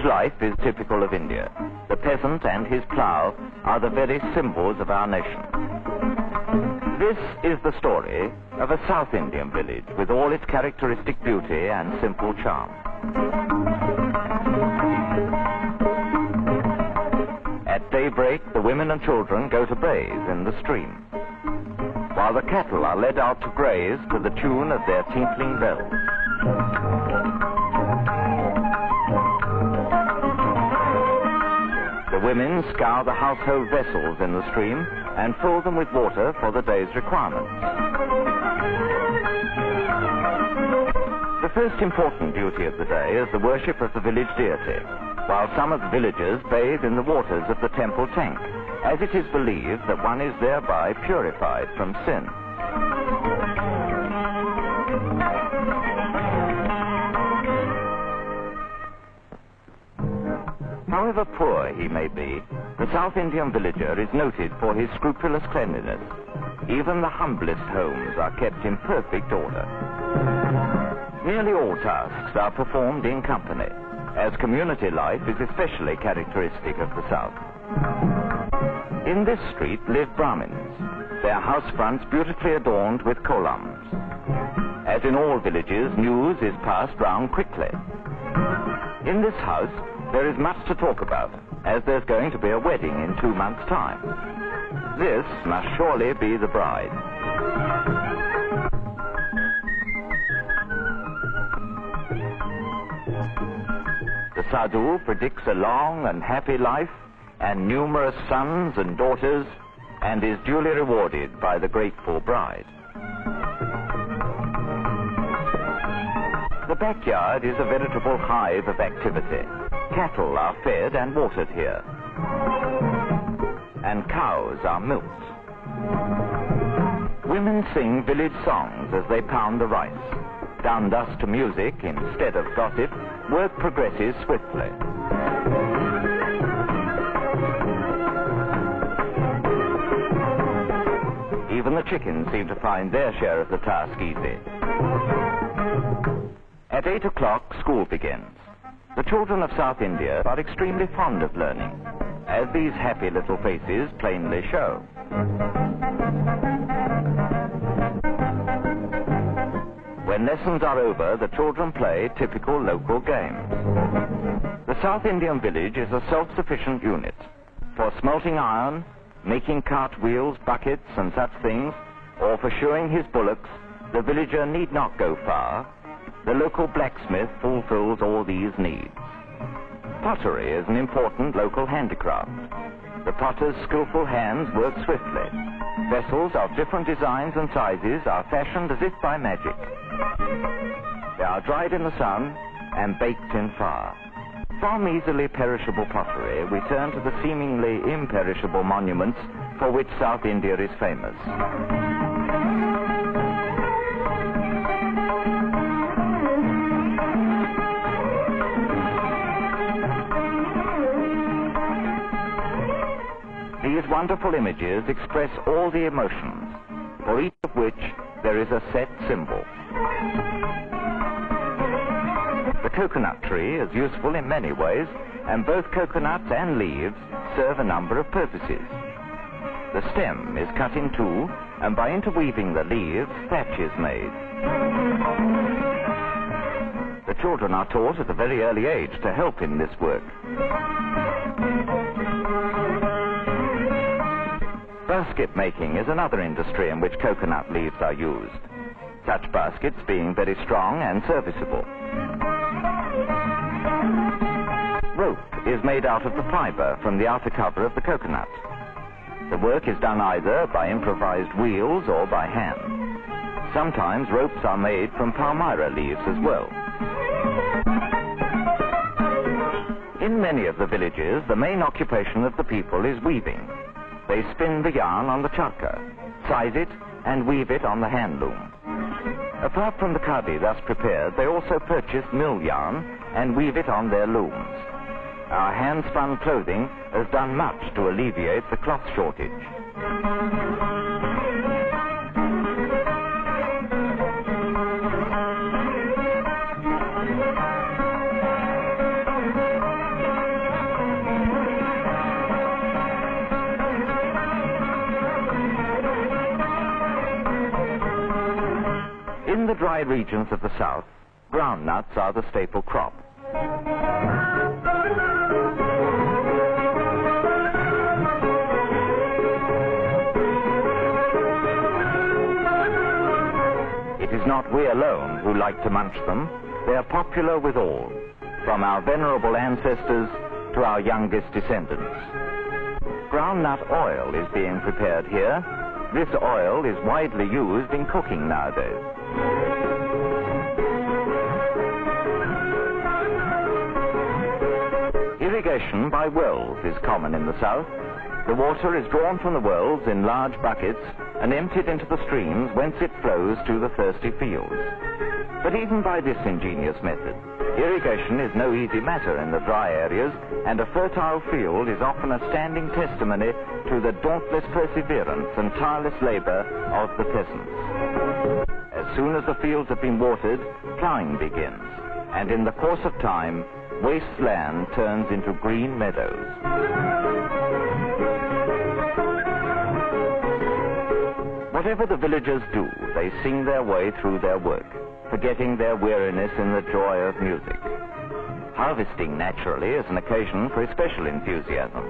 life is typical of India. The peasant and his plough are the very symbols of our nation. This is the story of a South Indian village with all its characteristic beauty and simple charm. At daybreak, the women and children go to bathe in the stream, while the cattle are led out to graze to the tune of their tinkling bells. The women scour the household vessels in the stream and fill them with water for the day's requirements. The first important duty of the day is the worship of the village deity, while some of the villagers bathe in the waters of the temple tank, as it is believed that one is thereby purified from sin. However poor he may be, the South Indian villager is noted for his scrupulous cleanliness. Even the humblest homes are kept in perfect order. Nearly all tasks are performed in company, as community life is especially characteristic of the South. In this street live Brahmins, their house fronts beautifully adorned with columns. As in all villages, news is passed round quickly. In this house, there is much to talk about, as there's going to be a wedding in 2 months' time. This must surely be the bride. The sadhu predicts a long and happy life and numerous sons and daughters, and is duly rewarded by the grateful bride. The backyard is a veritable hive of activity. Cattle are fed and watered here, and cows are milked. Women sing village songs as they pound the rice. Done thus to music instead of gossip, work progresses swiftly. Even the chickens seem to find their share of the task easy. At 8 o'clock, school begins. The children of South India are extremely fond of learning, as these happy little faces plainly show. When lessons are over, the children play typical local games. The South Indian village is a self-sufficient unit. For smelting iron, making cartwheels, buckets and such things, or for shoeing his bullocks, the villager need not go far. The local blacksmith fulfills all these needs. Pottery is an important local handicraft. The potter's skillful hands work swiftly. Vessels of different designs and sizes are fashioned as if by magic. They are dried in the sun and baked in fire. From easily perishable pottery, we turn to the seemingly imperishable monuments for which South India is famous. These wonderful images express all the emotions, for each of which there is a set symbol. The coconut tree is useful in many ways, and both coconuts and leaves serve a number of purposes. The stem is cut in two, and by interweaving the leaves, thatch is made. The children are taught at a very early age to help in this work. Basket making is another industry in which coconut leaves are used, such baskets being very strong and serviceable. Rope is made out of the fiber from the outer cover of the coconut. The work is done either by improvised wheels or by hand. Sometimes ropes are made from palmyra leaves as well. In many of the villages, the main occupation of the people is weaving. They spin the yarn on the charka, size it, and weave it on the hand loom. Apart from the khadi thus prepared, they also purchase mill yarn and weave it on their looms. Our hand-spun clothing has done much to alleviate the cloth shortage. In the dry regions of the south, groundnuts are the staple crop. It is not we alone who like to munch them. They are popular with all, from our venerable ancestors to our youngest descendants. Groundnut oil is being prepared here. This oil is widely used in cooking nowadays. Irrigation by wells is common in the south. The water is drawn from the wells in large buckets and emptied into the streams whence it flows to the thirsty fields. But even by this ingenious method, irrigation is no easy matter in the dry areas, and a fertile field is often a standing testimony to the dauntless perseverance and tireless labor of the peasants. As soon as the fields have been watered, plowing begins, and in the course of time, waste land turns into green meadows. Whatever the villagers do, they sing their way through their work, forgetting their weariness in the joy of music. Harvesting, naturally, is an occasion for especial enthusiasm.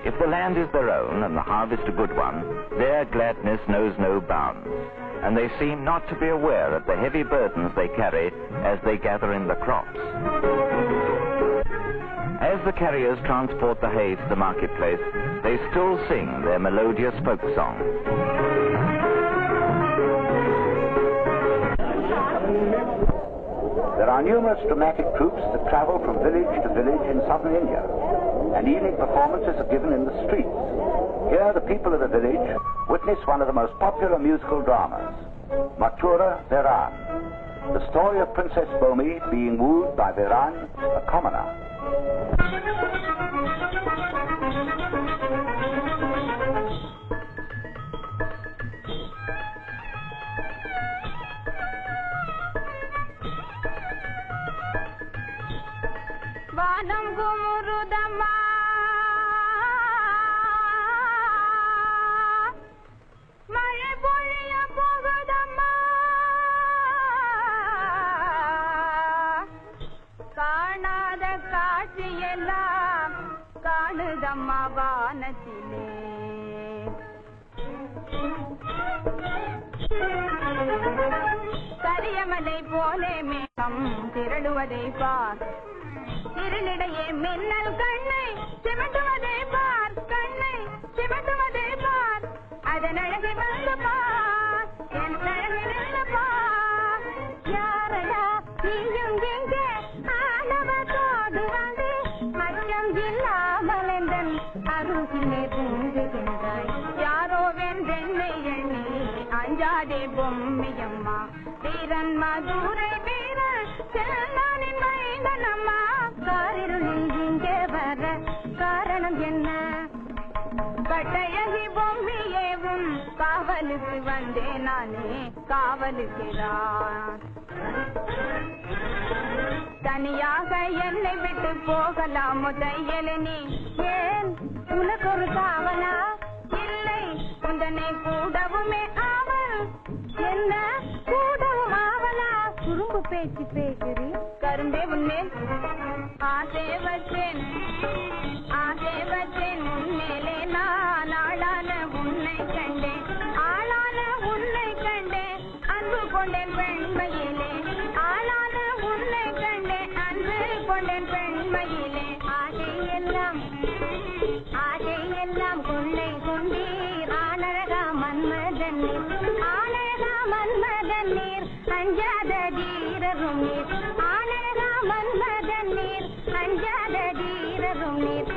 If the land is their own and the harvest a good one, their gladness knows no bounds, and they seem not to be aware of the heavy burdens they carry as they gather in the crops. As the carriers transport the hay to the marketplace, they still sing their melodious folk songs. There are numerous dramatic troupes that travel from village to village in southern India, and evening performances are given in the streets. Here, the people of the village witness one of the most popular musical dramas, Mathura Viran, the story of Princess Bomi being wooed by Viran, a commoner. Vanam gumurudamma mare poliya pogudamma kaanada kaatiyellam kaanudamma vaanathile kariyamalai pole megam thiraluvadai paar இருளிடையே மின்னல் கண்ணை சிமிட்டுவதே பார் கண்ணை சிமிட்டுவதே பார் அதன் அழகை வந்து பார் என் அழகில் பார் யாரடா நீயும் எங்கே ஆனவத்தோடு வந்து அச்சம் இல்லாமல் எந்தன் அருகிலே தூங்குகின்றாய் யாரோ வென்றென்னை எண்ணி அஞ்சாதே பொம்மியம்மா வீரன் மதுரை வீரன் செல்லானின் மைந்தனம்மா காரிருளில் இங்கே வர காரணம் என்ன கட்டையகி பொம்மியேவும் காவலுக்கு வந்தேன் நானே காவலுக்கிறான் தனியாக என்னை விட்டு போகலாமோ தையலனி ஏன் உனக்கு ஒரு காவலா இல்லை உந்தனை கூடவுமே ஆவல் என்ன கூடவும் ஆவலா குறும்பு பேச்சு பேசுறி கரும்பே உன்மேல் ஆசை வச்சேன் உன்மேலே நான் ஆளான உன்னை கண்டேன் ஆளான உன்னை கண்டேன் அன்பு கொண்டேன் பெண்மையிலே ஆளான உன்னை கண்டேன் அன்பு கொண்டேன் பெண்மையிலே ஆசையெல்லாம் கொள்ளை கொண்டீர் ஆனழகா மன்மதன் நீர் அஞ்சாத தீரரும் நீர் ஆனழகா மன்மதன் நீர் அஞ்சாத தீரரும் நீர்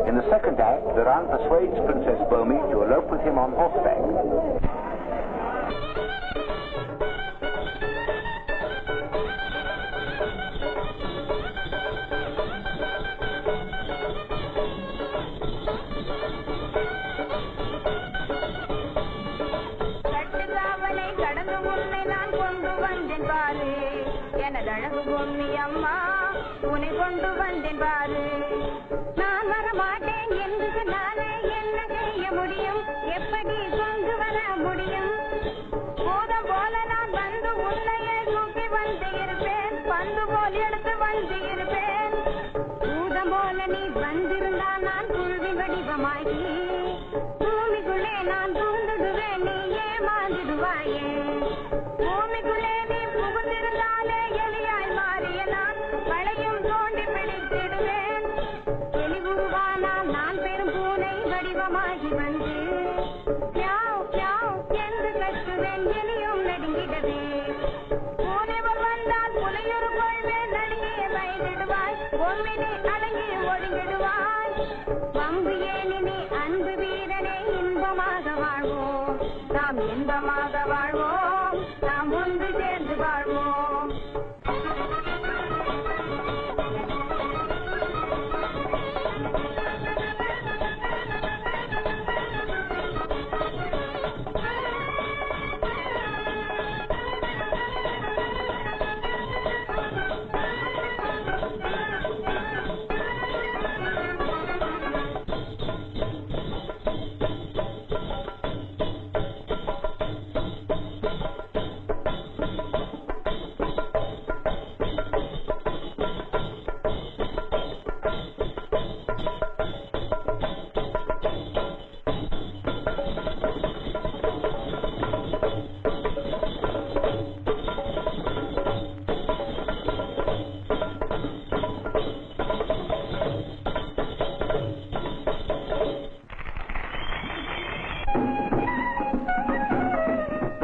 In the second act, Viran persuades Princess Bomi to elope with him on horseback. கட்டுகாவலை அழகு பொம்மி அம்மா உன்னை கொண்டு வந்தேன் பாரு. நான் வர மாட்டேன் என்று சொன்னாலே என்ன செய்ய முடியும், எப்படி கொண்டு வர முடியும்? பூதம் போல நான் வந்து உன்னையே தூக்கி வந்து இருப்பேன், பந்து போல் எடுத்து வந்து இருப்பேன். பூதம் போல நீ வந்திருந்தால் நான் குருவி வடிவமாகி பூமிக்குள்ளே நான் பூந்துடுவேன், நீ ஏமாந்துடுவாயே. பூமிக்குள்ளே நீ புகுந்திருந்தாலே எலியாய் மாறிய நான் வளையும் தோண்டி பிடித்திடுவேன். எலி உருவானால் நான் பெரும் பூனை வடிவமாகி வந்து பியாவ் பியாவ் என்று கற்றுவேன், எலியும் நடுங்கிடவே. பூனைவர் வந்தால் புலையொரு கொள்வேன், நடுங்கிய பயந்திடுவாய், பொம்மினை அடங்கி ஒழுங்கிடுவாய். பம்பு ஏனினி அன்பு வீரனே, இன்பமாக வாழ்வோம், நாம் இன்பமாக வாழ்வோம், நாம் ஒன்று சேர்ந்து வாழ்வோம்.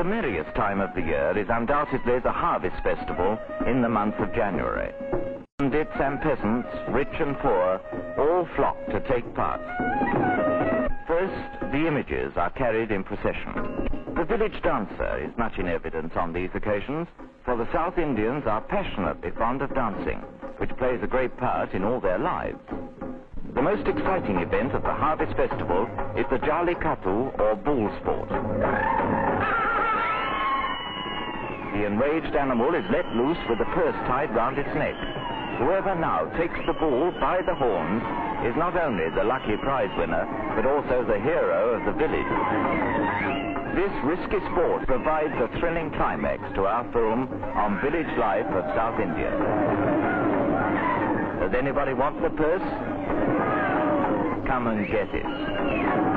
The merriest time of the year is undoubtedly the harvest festival in the month of January. Bandits and peasants, rich and poor, all flock to take part. First, the images are carried in procession. The village dancer is much in evidence on these occasions, for the South Indians are passionately fond of dancing, which plays a great part in all their lives. The most exciting event of the harvest festival is the Jallikattu or bull sport. The enraged animal is let loose with a purse tied round its neck. Whoever now takes the bull by the horns is not only the lucky prize winner, but also the hero of the village. This risky sport provides a thrilling climax to our film on village life of South India. Does anybody want the purse? Come and get it.